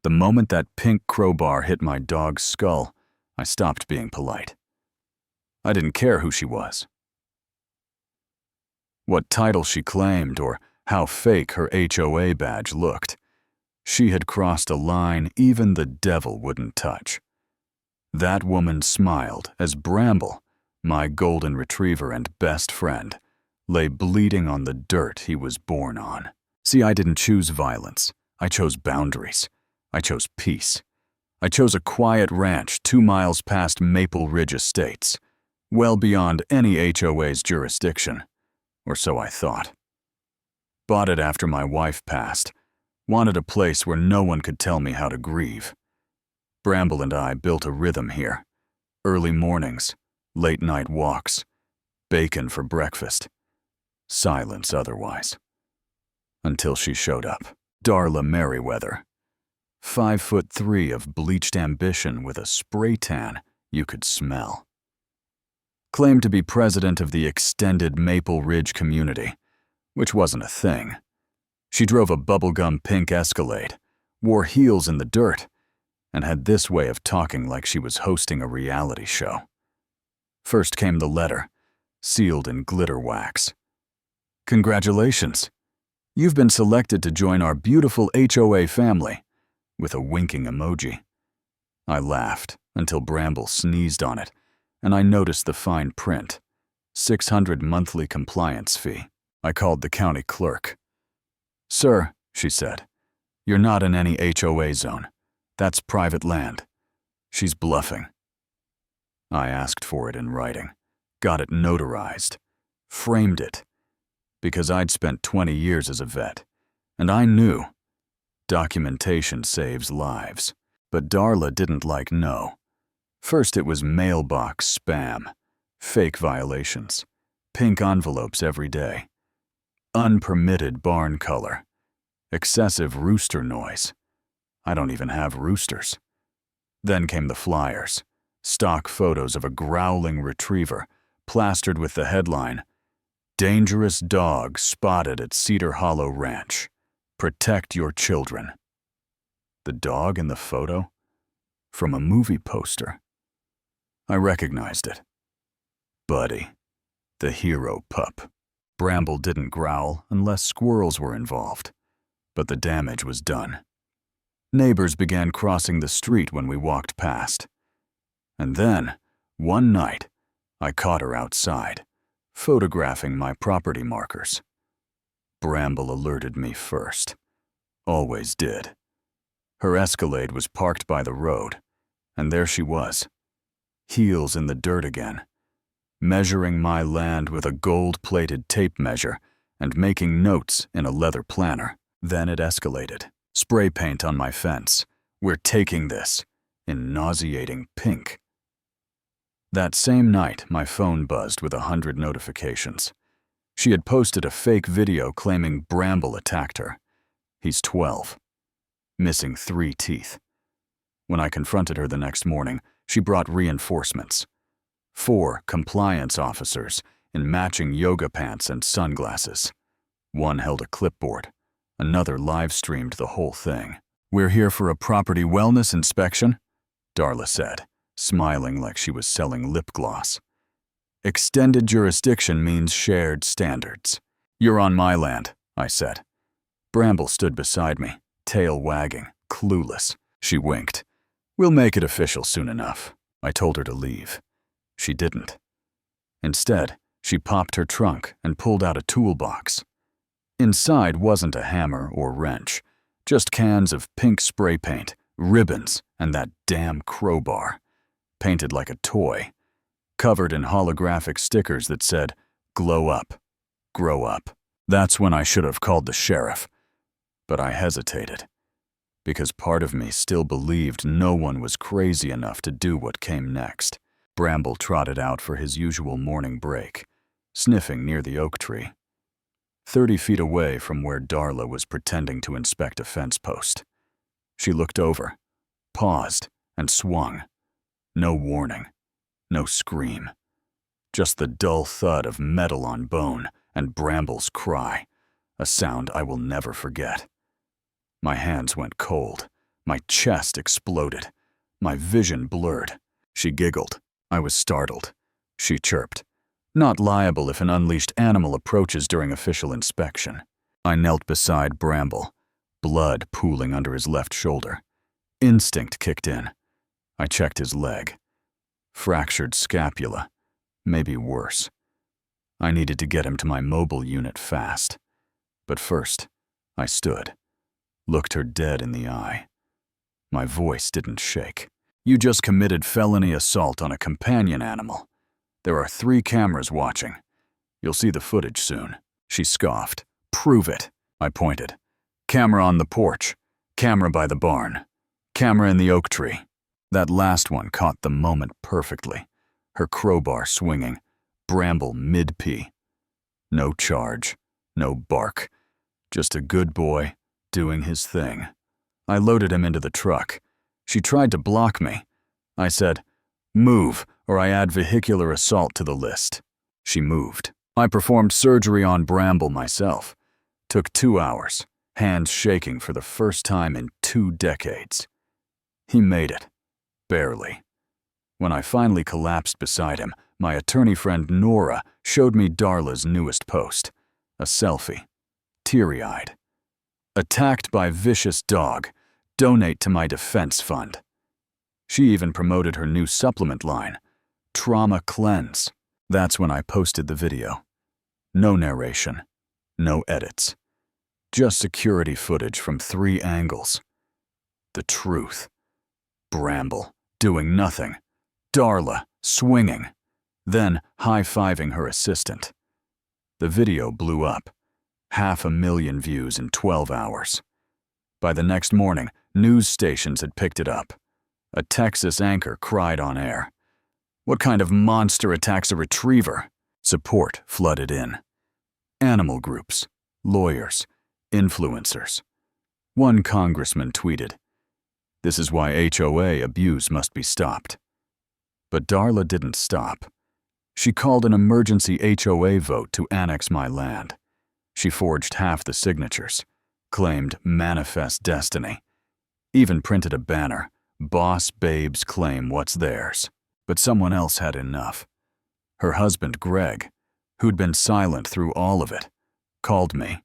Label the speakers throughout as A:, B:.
A: The moment that pink crowbar hit my dog's skull, I stopped being polite. I didn't care who she was, what title she claimed, or how fake her HOA badge looked. She had crossed a line even the devil wouldn't touch. That woman smiled as Bramble, my golden retriever and best friend, lay bleeding on the dirt he was born on. See, I didn't choose violence. I chose boundaries. I chose peace. I chose a quiet ranch 2 miles past Maple Ridge Estates, well beyond any HOA's jurisdiction, or so I thought. Bought it after my wife passed. Wanted a place where no one could tell me how to grieve. Bramble and I built a rhythm here. Early mornings, late night walks, bacon for breakfast, silence otherwise. Until she showed up. Darla Merriweather. 5'3" of bleached ambition with a spray tan you could smell. Claimed to be president of the extended Maple Ridge community, which wasn't a thing. She drove a bubblegum pink Escalade, wore heels in the dirt, and had this way of talking like she was hosting a reality show. First came the letter, sealed in glitter wax. Congratulations. You've been selected to join our beautiful HOA family, with a winking emoji. I laughed until Bramble sneezed on it, and I noticed the fine print, $600 monthly compliance fee. I called the county clerk. Sir, she said, you're not in any HOA zone. That's private land. She's bluffing. I asked for it in writing, got it notarized, framed it, because I'd spent 20 years as a vet, and I knew documentation saves lives. But Darla didn't like no. First it was mailbox spam, fake violations, pink envelopes every day, unpermitted barn color, excessive rooster noise. I don't even have roosters. Then came the flyers, stock photos of a growling retriever plastered with the headline, "Dangerous dog spotted at Cedar Hollow Ranch. Protect your children." The dog in the photo? From a movie poster. I recognized it. Buddy, the hero pup. Bramble didn't growl unless squirrels were involved, but the damage was done. Neighbors began crossing the street when we walked past. And then, one night, I caught her outside, photographing my property markers. Bramble alerted me first. Always did. Her Escalade was parked by the road, and there she was, heels in the dirt again, measuring my land with a gold-plated tape measure and making notes in a leather planner. Then it escalated. Spray paint on my fence. We're taking this, in nauseating pink. That same night, my phone buzzed with 100 notifications. She had posted a fake video claiming Bramble attacked her. He's 12, missing 3 teeth. When I confronted her the next morning, she brought reinforcements. 4 compliance officers in matching yoga pants and sunglasses. One held a clipboard. Another live-streamed the whole thing. "We're here for a property wellness inspection," Darla said, smiling like she was selling lip gloss. "Extended jurisdiction means shared standards." "You're on my land," I said. Bramble stood beside me, tail wagging, clueless. She winked. "We'll make it official soon enough." I told her to leave. She didn't. Instead, she popped her trunk and pulled out a toolbox. Inside wasn't a hammer or wrench, just cans of pink spray paint, ribbons, and that damn crowbar, painted like a toy, covered in holographic stickers that said, "Glow up, grow up." That's when I should have called the sheriff. But I hesitated, because part of me still believed no one was crazy enough to do what came next. Bramble trotted out for his usual morning break, sniffing near the oak tree, 30 feet away from where Darla was pretending to inspect a fence post. She looked over, paused, and swung. No warning, no scream. Just the dull thud of metal on bone and Bramble's cry, a sound I will never forget. My hands went cold, My chest exploded. My vision blurred. She giggled. I was startled. She chirped. Not liable if an unleashed animal approaches during official inspection. I knelt beside Bramble, blood pooling under his left shoulder. Instinct kicked in. I checked his leg. Fractured scapula. Maybe worse. I needed to get him to my mobile unit fast. But first, I stood, looked her dead in the eye. My voice didn't shake. You just committed felony assault on a companion animal. There are 3 cameras watching. You'll see the footage soon. She scoffed. Prove it. I pointed. Camera on the porch. Camera by the barn. Camera in the oak tree. That last one caught the moment perfectly. Her crowbar swinging. Bramble mid-pee. No charge. No bark. Just a good boy doing his thing. I loaded him into the truck. She tried to block me. I said, "Move, or I add vehicular assault to the list." She moved. I performed surgery on Bramble myself. Took 2 hours, hands shaking for the first time in 2 decades. He made it. Barely. When I finally collapsed beside him, my attorney friend Nora showed me Darla's newest post. A selfie. Teary-eyed. Attacked by vicious dog. Donate to my defense fund. She even promoted her new supplement line, Trauma Cleanse. That's when I posted the video. No narration. No edits. Just security footage from 3 angles. The truth. Bramble, doing nothing. Darla, swinging. Then high-fiving her assistant. The video blew up. 500,000 views in 12 hours. By the next morning, news stations had picked it up. A Texas anchor cried on air. What kind of monster attacks a retriever? Support flooded in. Animal groups, lawyers, influencers. One congressman tweeted, "This is why HOA abuse must be stopped." But Darla didn't stop. She called an emergency HOA vote to annex my land. She forged half the signatures, claimed manifest destiny, even printed a banner, "Boss babes claim what's theirs." But someone else had enough. Her husband, Greg, who'd been silent through all of it, called me.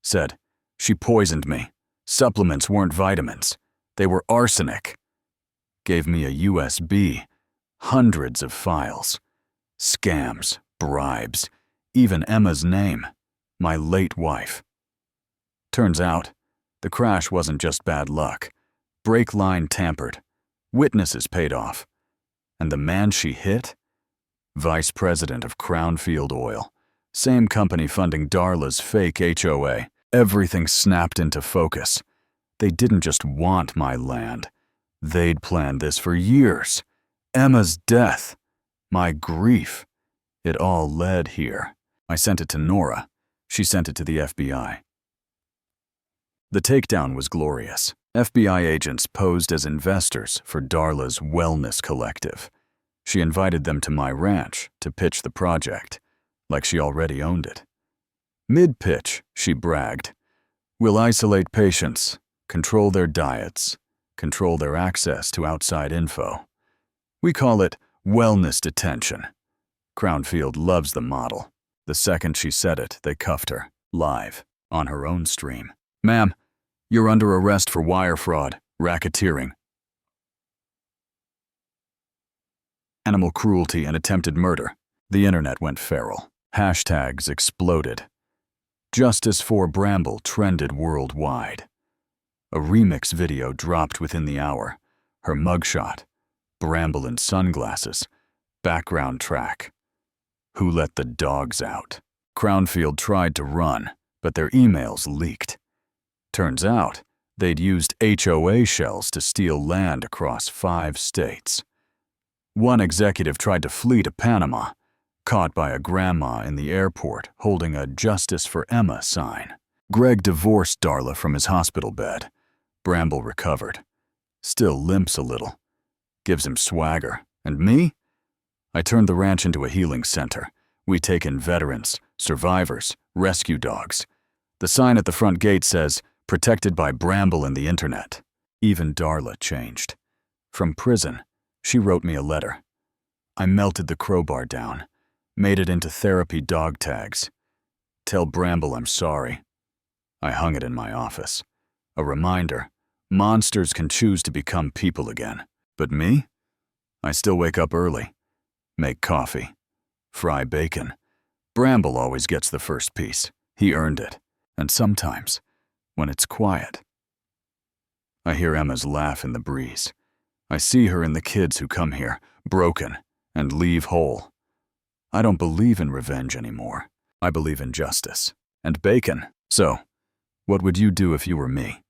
A: Said, "She poisoned me. Supplements weren't vitamins. They were arsenic." Gave me a USB, hundreds of files. Scams, bribes, even Emma's name, my late wife. Turns out, the crash wasn't just bad luck. Brake line tampered. Witnesses paid off. And the man she hit? Vice President of Crownfield Oil. Same company funding Darla's fake HOA. Everything snapped into focus. They didn't just want my land. They'd planned this for years. Emma's death. My grief. It all led here. I sent it to Nora. She sent it to the FBI. The takedown was glorious. FBI agents posed as investors for Darla's wellness collective. She invited them to my ranch to pitch the project, like she already owned it. Mid-pitch, she bragged, "We'll isolate patients, control their diets, control their access to outside info. We call it wellness detention." Crownfield loves the model. The second she said it, they cuffed her, live, on her own stream. "Ma'am, you're under arrest for wire fraud, racketeering, animal cruelty, and attempted murder." The internet went feral. Hashtags exploded. Justice for Bramble trended worldwide. A remix video dropped within the hour. Her mugshot, Bramble in sunglasses, background track. Who let the dogs out? Crownfield tried to run, but their emails leaked. Turns out, they'd used HOA shells to steal land across 5 states. One executive tried to flee to Panama, caught by a grandma in the airport holding a "Justice for Emma" sign. Greg divorced Darla from his hospital bed. Bramble recovered. Still limps a little. Gives him swagger. And me? I turned the ranch into a healing center. We take in veterans, survivors, rescue dogs. The sign at the front gate says, "Protected by Bramble and the internet." Even Darla changed. From prison, she wrote me a letter. I melted the crowbar down, made it into therapy dog tags. Tell Bramble I'm sorry. I hung it in my office. A reminder, monsters can choose to become people again. But me? I still wake up early, make coffee, fry bacon. Bramble always gets the first piece. He earned it. And sometimes, when it's quiet, I hear Emma's laugh in the breeze. I see her in the kids who come here, broken, and leave whole. I don't believe in revenge anymore. I believe in justice. And bacon. So, what would you do if you were me?